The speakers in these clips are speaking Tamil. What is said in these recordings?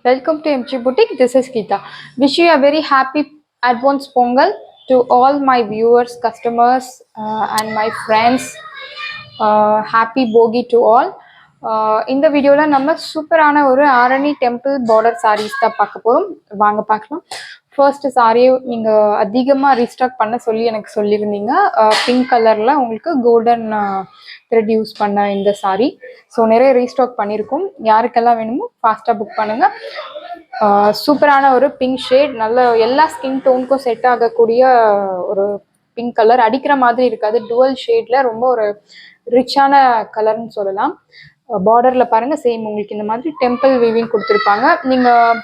Welcome to MG Boutique. This is Geeta. Wish you a very happy advance Pongal to all my viewers, customers, and my friends. Happy Bogi to all. இந்த வீடியோவில் நம்ம சூப்பரான ஒரு ஆரணி டெம்பிள் பார்டர் சாரீஸ் தான் பார்க்க போகிறோம். வாங்க பார்க்கலாம். ஃபர்ஸ்ட் சாரியை நீங்கள் அதிகமாக ரீஸ்டாக் பண்ண சொல்லி எனக்கு சொல்லியிருந்தீங்க. பிங்க் கலரில் உங்களுக்கு கோல்டன் த்ரெட் யூஸ் பண்ண இந்த சாரீ. ஸோ நிறைய ரீஸ்டாக் பண்ணியிருக்கோம். யாருக்கெல்லாம் வேணுமோ ஃபாஸ்ட்டாக புக் பண்ணுங்கள். சூப்பரான ஒரு பிங்க் ஷேட், நல்ல எல்லா ஸ்கின் டோனுக்கும் செட் ஆகக்கூடிய ஒரு பிங்க் கலர். அடிக்கிற மாதிரி இருக்காது, டுவல் ஷேடில் ரொம்ப ஒரு ரிச்சான கலர்னு சொல்லலாம். பார்டரில் பாருங்கள், சேம் உங்களுக்கு இந்த மாதிரி டெம்பிள் வீவிங் கொடுத்துருப்பாங்க. நீங்கள்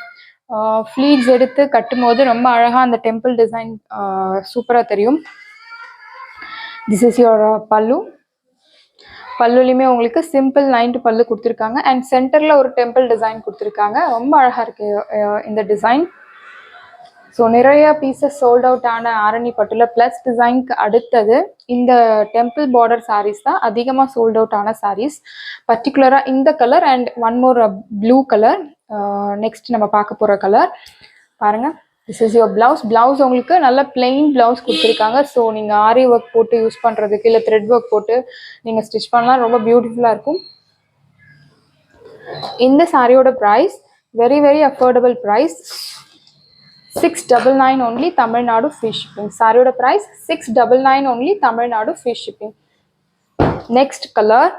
ஃப்ளீட்ஸ் எடுத்து கட்டும் போது ரொம்ப அழகாக அந்த டெம்பிள் டிசைன் சூப்பராக தெரியும். திஸ் இஸ் யுவர் பல்லு. பல்லுலையுமே உங்களுக்கு சிம்பிள் 9 பல்லு கொடுத்துருக்காங்க. அண்ட் சென்டரில் ஒரு டெம்பிள் டிசைன் கொடுத்துருக்காங்க. ரொம்ப அழகாக இருக்குது இந்த டிசைன். ஸோ நிறைய பீசஸ் சோல்ட் அவுட் ஆன ஆரணி பட்டுல ப்ளஸ் டிசைனுக்கு அடுத்தது இந்த டெம்பிள் பார்டர் சாரீஸ் தான் அதிகமாக சோல்ட் அவுட் ஆன சாரீஸ். பர்டிகுலராக இந்த colour and one more blue colour. Next நம்ம பார்க்க போகிற கலர் பாருங்கள். This is your blouse. Blouse உங்களுக்கு நல்ல பிளெயின் பிளவுஸ் கொடுத்துருக்காங்க. ஸோ நீங்கள் ஆரி ஒர்க் போட்டு யூஸ் பண்ணுறதுக்கு இல்லை த்ரெட் ஒர்க் போட்டு நீங்கள் ஸ்டிச் பண்ணலாம், ரொம்ப பியூட்டிஃபுல்லாக இருக்கும். இந்த சாரியோட price very very affordable price, 699 only, Tamil Nadu free shipping. சாரியோட price 699 only, Tamil Nadu free shipping. Next colour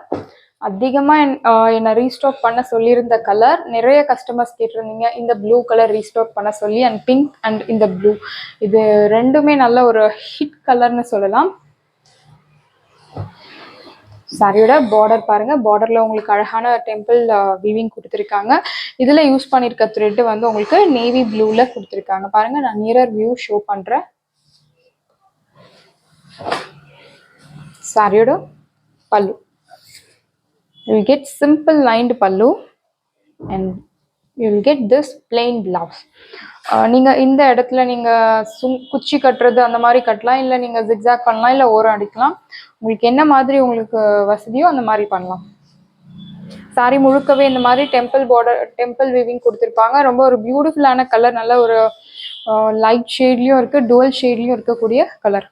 அதிகமாக என்னை ரீஸ்டாக் பண்ண சொல்லியிருந்த கலர், நிறைய கஸ்டமர்ஸ் கேட்டிருந்தீங்க இந்த ப்ளூ கலர் ரீஸ்டாக் பண்ண சொல்லி. அண்ட் பிங்க் அண்ட் இந்த ப்ளூ, இது ரெண்டுமே நல்ல ஒரு ஹிட் கலர்னு சொல்லலாம். சாரியோட பார்டர் பாருங்கள். பார்டரில் உங்களுக்கு அழகான டெம்பிள் வீவிங் கொடுத்துருக்காங்க. இதில் யூஸ் பண்ணியிருக்க த்ரெட்டு வந்து உங்களுக்கு நேவி ப்ளூவில் கொடுத்துருக்காங்க. பாருங்கள், நான் நியரர் வியூ ஷோ பண்ணுறேன். சாரியோட பல்லு, you will get simple lined pallu and you will get this plain blouse. நீங்கள் இந்த இடத்துல நீங்கள் குச்சி கட்டுறது அந்த மாதிரி கட்டலாம், இல்லை நீங்கள் ஜிக்ஸாக் பண்ணலாம், இல்லை ஓரம் அடிக்கலாம். உங்களுக்கு என்ன மாதிரி உங்களுக்கு வசதியோ அந்த மாதிரி பண்ணலாம். சாரி முழுக்கவே இந்த மாதிரி டெம்பிள் பார்டர் டெம்பிள் வீவிங் கொடுத்துருப்பாங்க. ரொம்ப ஒரு பியூட்டிஃபுல்லான கலர், நல்ல ஒரு லைட் ஷேட்லேயும் இருக்குது, டுவல் ஷேட்லேயும் இருக்கக்கூடிய கலர்.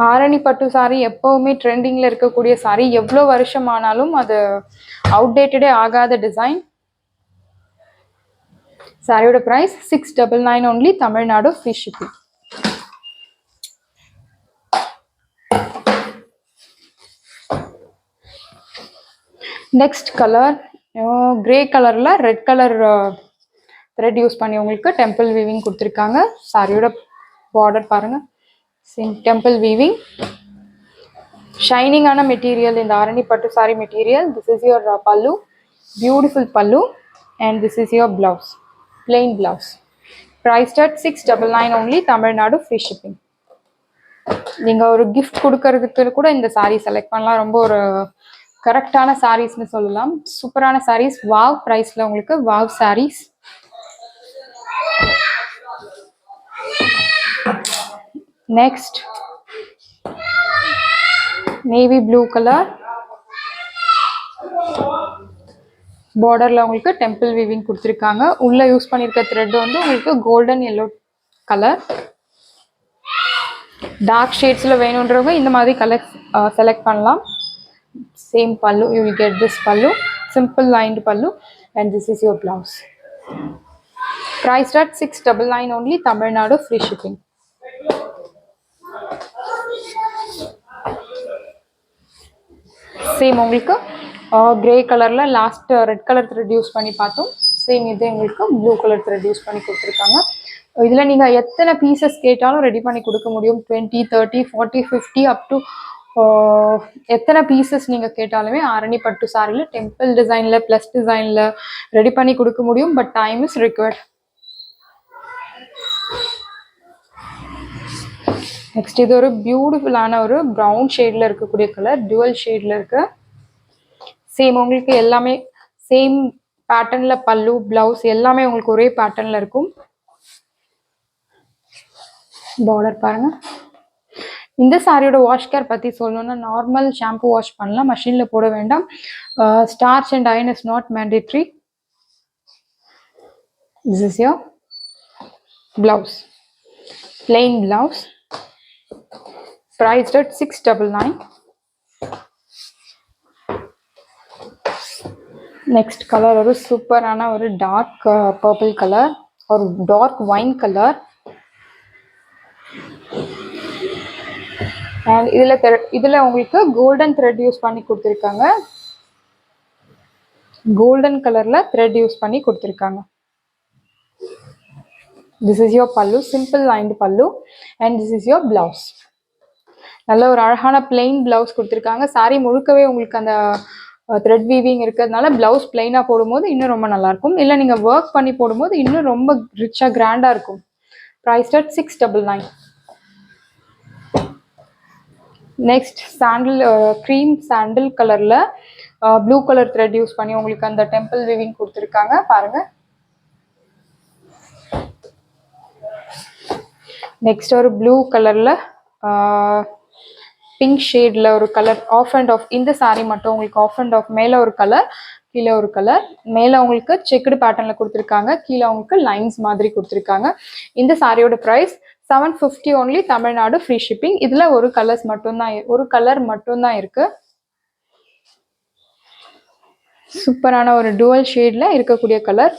ஆரணி பட்டு சாரி எப்போவுமே ட்ரெண்டிங்கில் இருக்கக்கூடிய சாரி, எவ்வளோ வருஷம் ஆனாலும் அது அவுடேட்டடே ஆகாத டிசைன். சாரியோட price 699 only, Tamil Nadu free shipping. Next colour grey கலரில் ரெட் கலர் த்ரெட் யூஸ் பண்ணி உங்களுக்கு டெம்பிள் வீவிங் கொடுத்துருக்காங்க. சாரியோட பார்டர் பாருங்கள், சேம் டெம்பிள் வீவிங். ஷைனிங்கான மெட்டீரியல் இந்த ஆரணி பட்டு sari material. This is your pallu, beautiful pallu. And this is your blouse, plain blouse. Price at 699 only, Tamil Nadu free shipping. நீங்கள் ஒரு கிஃப்ட் கொடுக்கறதுக்கு கூட இந்த சாரீ செலக்ட் பண்ணலாம். ரொம்ப ஒரு கரெக்டான சாரீஸ்னு சொல்லலாம். சூப்பரான சாரீஸ், வாவ் ப்ரைஸில் உங்களுக்கு wow saris. Next navy blue colour. பார்டரில் உங்களுக்கு டெம்பிள் வீவிங் கொடுத்துருக்காங்க. உள்ளே யூஸ் பண்ணியிருக்க த்ரெட் வந்து உங்களுக்கு கோல்டன் எல்லோ கலர். டார்க் ஷேட்ஸில் வேணுன்றவங்க இந்த மாதிரி கலர் செலக்ட் பண்ணலாம். Same pallu, you will get this pallu, simple lined pallu. And this is your blouse. Price at 699 only, Tamil Nadu free shipping. Same உங்களுக்கு கிரே கலரில் last red colour thread use பண்ணி பார்த்தோம். சேம் இது உங்களுக்கு ப்ளூ கலர் த்ரெட் யூஸ் பண்ணி கொடுத்துருக்காங்க. இதில் நீங்கள் எத்தனை பீசஸ் கேட்டாலும் ரெடி பண்ணி கொடுக்க முடியும். 20, 30, 40, 50 அப் டு எத்தனை பீசஸ் நீங்கள் கேட்டாலுமே ஆரணி பட்டு சாரியில் டெம்பிள் டிசைனில் ப்ளஸ் டிசைனில் ரெடி பண்ணி கொடுக்க முடியும். But time is required. Next இது ஒரு பியூட்டிஃபுல்லான ஒரு ப்ரௌன் ஷேடில் இருக்கக்கூடிய கலர், டுவல் ஷேடில் இருக்கு. சேம் உங்களுக்கு எல்லாமே சேம் பேட்டர்னில் பல்லு பிளவுஸ் எல்லாமே உங்களுக்கு ஒரே பேட்டர்னில் இருக்கும். பார்டர் பாருங்கள். இந்த சாரியோட வாஷ் கேர் பற்றி சொல்லணும்னா, நார்மல் ஷாம்பு வாஷ் பண்ணலாம், மஷினில் போட வேண்டாம். Starch and iron is not mandatory. This is your blouse, plain blouse, priced at 699. Next color ஒரு சூப்பரான ஒரு டார்க் பர்பிள் கலர் ஒரு டார்க் வைன் கலர். அண்ட் இதில் உங்களுக்கு கோல்டன் த்ரெட் யூஸ் பண்ணி கொடுத்துருக்காங்க. கோல்டன் கலரில் த்ரெட் யூஸ் பண்ணி கொடுத்துருக்காங்க. திஸ் இஸ் யோர் பல்லு, simple lined pallu. And this is your blouse. நல்ல ஒரு அழகான பிளெயின் பிளவுஸ் கொடுத்துருக்காங்க. சாரி முழுக்கவே உங்களுக்கு அந்த த்ரெட் வீவிங் இருக்கிறதுனால பிளவுஸ் பிளெயினாக போடும்போது இன்னும் ரொம்ப நல்லாயிருக்கும். இல்லை நீங்கள் ஒர்க் பண்ணி போடும்போது இன்னும் ரொம்ப ரிச்சாக கிராண்டாக இருக்கும். Price at 699. Next sandal, cream sandal கலரில் ப்ளூ கலர் த்ரெட் யூஸ் பண்ணி உங்களுக்கு அந்த டெம்பிள் வீவிங் கொடுத்துருக்காங்க. பாருங்கள். நெக்ஸ்ட் ஒரு ப்ளூ கலரில் பிங்க் ஷேடில் ஒரு கலர் ஆஃப் அண்ட் ஆஃப். இந்த சாரீ மட்டும் உங்களுக்கு ஆஃப் அண்ட் ஆஃப், மேலே ஒரு கலர் கீழே ஒரு கலர். மேலே உங்களுக்கு செக்குடு பேட்டர்னில் கொடுத்துருக்காங்க, கீழே உங்களுக்கு லைன்ஸ் மாதிரி கொடுத்துருக்காங்க. இந்த சாரியோட price 750 only, Tamil Nadu free shipping. இதில் ஒரு கலர் மட்டும்தான் இருக்குது. சூப்பரான ஒரு டுவல் ஷேடில் இருக்கக்கூடிய கலர்.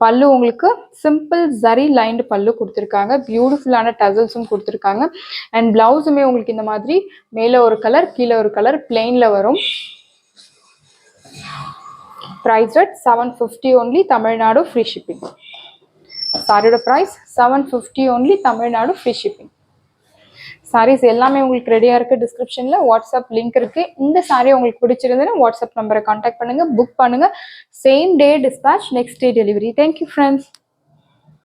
பல்லு உங்களுக்கு சிம்பிள் ஜரி லைன்டு பல்லு கொடுத்துருக்காங்க. பியூட்டிஃபுல்லான டசல்ஸும் கொடுத்துருக்காங்க. அண்ட் பிளவுஸுமே உங்களுக்கு இந்த மாதிரி மேலே ஒரு கலர் கீழே ஒரு கலர் பிளெயினில் வரும். Price at 750 only, Tamil Nadu free shipping. சாரியோட price 750 only, Tamil Nadu free shipping. Sarees எல்லாமே உங்களுக்கு ரெடியாக இருக்குது. டிஸ்கிரிப்ஷனில் வாட்ஸ்அப் லிங்க் இருக்குது. இந்த சாரீ உங்களுக்கு பிடிச்சிருந்ததுன்னா வாட்ஸ்அப் நம்பரை கான்டாக்ட் பண்ணுங்கள், புக் பண்ணுங்கள். Same day dispatch, next day delivery. Thank you friends.